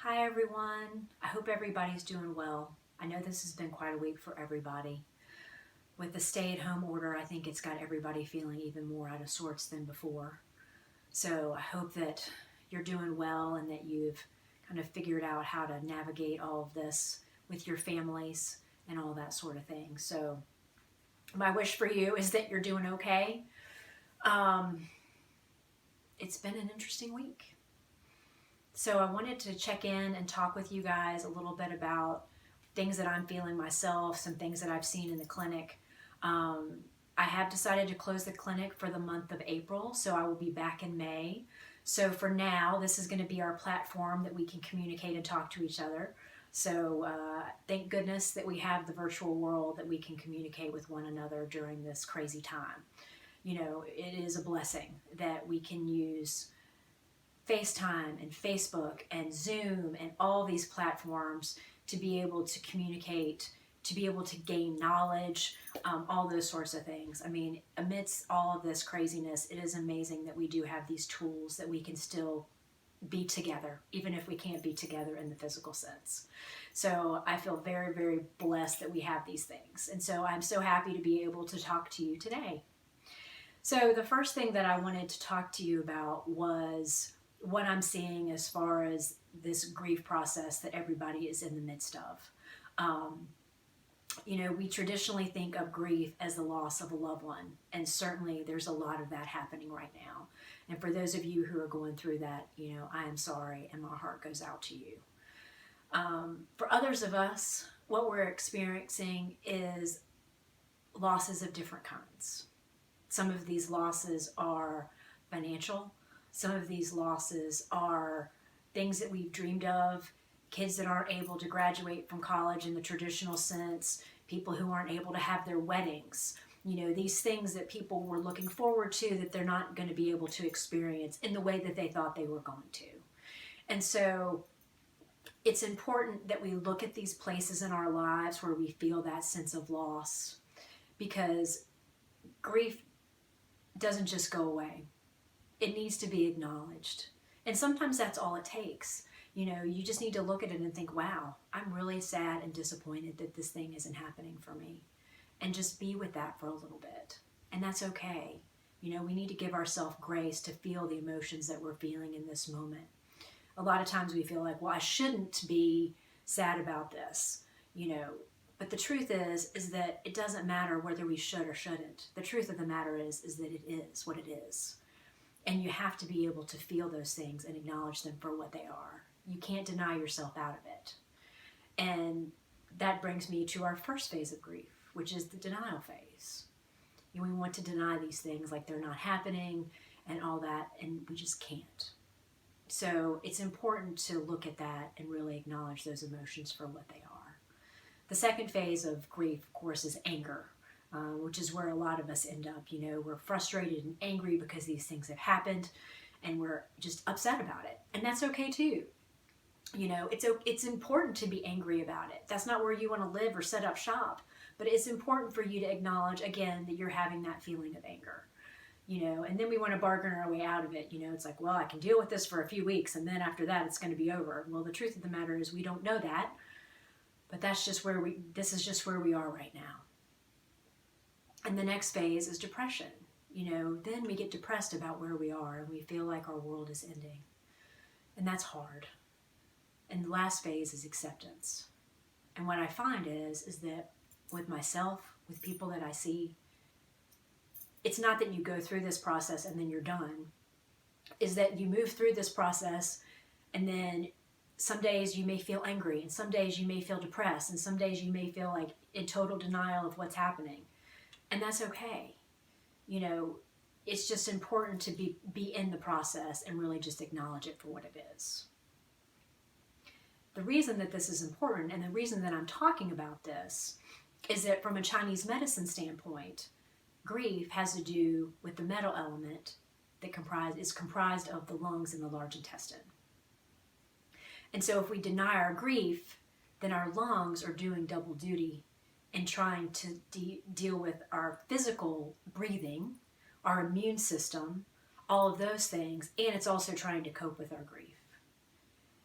Hi everyone. I hope everybody's doing well. I know this has been quite a week for everybody. With the stay-at-home order, I think it's got everybody feeling even more out of sorts than before. So I hope that you're doing well and that you've kind of figured out how to navigate all of this with your families and all that sort of thing. So my wish for you is that you're doing okay. Um, it's been an interesting week. So I wanted to check in and talk with you guys a little bit about things that I'm feeling myself, some things that I've seen in the clinic. Um, I have decided to close the clinic for the month of April, so I will be back in May. So for now, this is going to be our platform that we can communicate and talk to each other. So thank goodness that we have the virtual world that we can communicate with one another during this crazy time. You know, it is a blessing that we can use FaceTime and Facebook and Zoom and all these platforms to be able to communicate, to be able to gain knowledge, all those sorts of things. I mean, amidst all of this craziness, it is amazing that we do have these tools that we can still be together, even if we can't be together in the physical sense. So I feel very, very blessed that we have these things. And so I'm so happy to be able to talk to you today. So the first thing that I wanted to talk to you about was what I'm seeing as far as this grief process that everybody is in the midst of. Um, we traditionally think of grief as the loss of a loved one, and certainly there's a lot of that happening right now. And for those of you who are going through that, I am sorry, and my heart goes out to you. For others of us, what we're experiencing is losses of different kinds. Some of these losses are financial. Some of these losses are things that we've dreamed of, kids that aren't able to graduate from college in the traditional sense, people who aren't able to have their weddings. These things that people were looking forward to that they're not going to be able to experience in the way that they thought they were going to. And so it's important that we look at these places in our lives where we feel that sense of loss, because grief doesn't just go away. It needs to be acknowledged. And sometimes that's all it takes. You just need to look at it and think, wow, I'm really sad and disappointed that this thing isn't happening for me. And just be with that for a little bit. And that's okay. We need to give ourselves grace to feel the emotions that we're feeling in this moment. A lot of times we feel like, well, I shouldn't be sad about this, But the truth is that it doesn't matter whether we should or shouldn't. The truth of the matter is that it is what it is. And you have to be able to feel those things and acknowledge them for what they are. You can't deny yourself out of it. And that brings me to our first phase of grief, which is the denial phase. We want to deny these things like they're not happening and all that, and we just can't. So it's important to look at that and really acknowledge those emotions for what they are. The second phase of grief, of course, is anger. Which is where a lot of us end up. We're frustrated and angry because these things have happened, and we're just upset about it. And that's okay too. It's important to be angry about it. That's not where you want to live or set up shop, but it's important for you to acknowledge, again, that you're having that feeling of anger. And then we want to bargain our way out of it. It's like, well, I can deal with this for a few weeks, and then after that, it's going to be over. Well, the truth of the matter is we don't know that, but this is just where we are right now. And the next phase is depression. Then we get depressed about where we are and we feel like our world is ending. And that's hard. And the last phase is acceptance. And what I find is that with myself, with people that I see, it's not that you go through this process and then you're done. Is that you move through this process, and then some days you may feel angry, and some days you may feel depressed, and some days you may feel like in total denial of what's happening. And that's okay. It's just important to be in the process and really just acknowledge it for what it is. The reason that this is important, and the reason that I'm talking about this, is that from a Chinese medicine standpoint, grief has to do with the metal element that is comprised of the lungs and the large intestine. And so if we deny our grief, then our lungs are doing double duty and trying to deal with our physical breathing, our immune system, all of those things, and it's also trying to cope with our grief.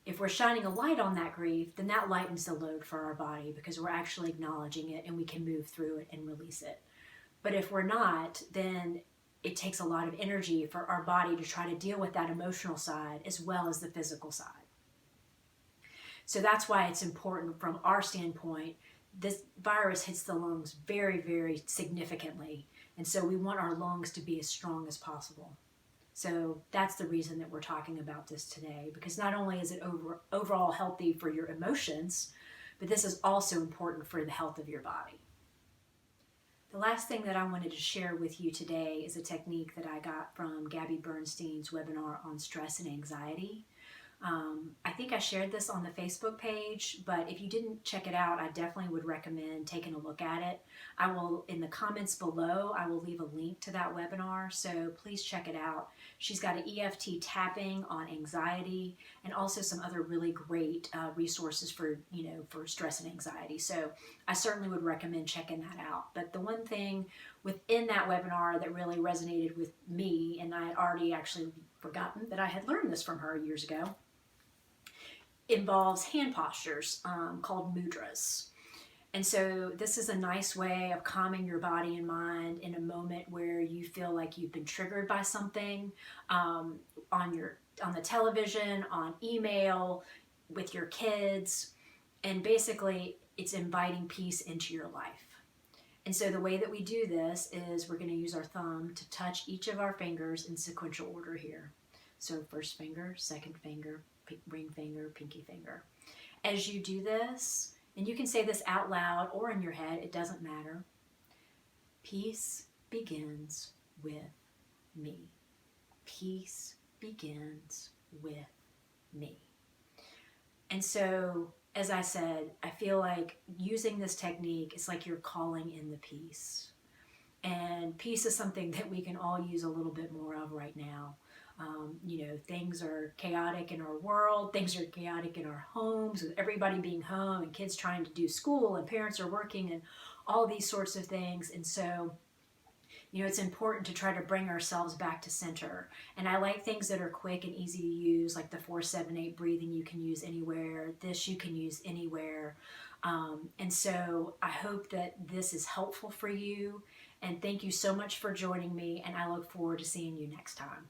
If if we're shining a light on that grief, then that lightens the load for our body because we're actually acknowledging it and we can move through it and release it. But if we're not, then it takes a lot of energy for our body to try to deal with that emotional side as well as the physical side. So that's why it's important from our standpoint. This virus hits the lungs very, very significantly. And so we want our lungs to be as strong as possible. So that's the reason that we're talking about this today, because not only is it overall healthy for your emotions, but this is also important for the health of your body. The last thing that I wanted to share with you today is a technique that I got from Gabby Bernstein's webinar on stress and anxiety. I think I shared this on the Facebook page, but if you didn't check it out, I definitely would recommend taking a look at it. I will, in the comments below, I will leave a link to that webinar, so please check it out. She's got an EFT tapping on anxiety and also some other really great resources for, for stress and anxiety. So I certainly would recommend checking that out. But the one thing within that webinar that really resonated with me, and I had already actually forgotten that I had learned this from her years ago, involves hand postures called mudras. And so this is a nice way of calming your body and mind in a moment where you feel like you've been triggered by something on the television, on email, with your kids. And basically it's inviting peace into your life. And so the way that we do this is we're going to use our thumb to touch each of our fingers in sequential order here. So first finger, second finger, ring finger, pinky finger. As you do this, and you can say this out loud or in your head, it doesn't matter. Peace begins with me. Peace begins with me. And so, as I said, I feel like using this technique is like you're calling in the peace. And peace is something that we can all use a little bit more of right now. Things are chaotic in our world. Things are chaotic in our homes with everybody being home and kids trying to do school and parents are working and all these sorts of things. And so, it's important to try to bring ourselves back to center. And I like things that are quick and easy to use, like the 4-7-8 breathing you can use anywhere. This you can use anywhere. And so I hope that this is helpful for you. And thank you so much for joining me. And I look forward to seeing you next time.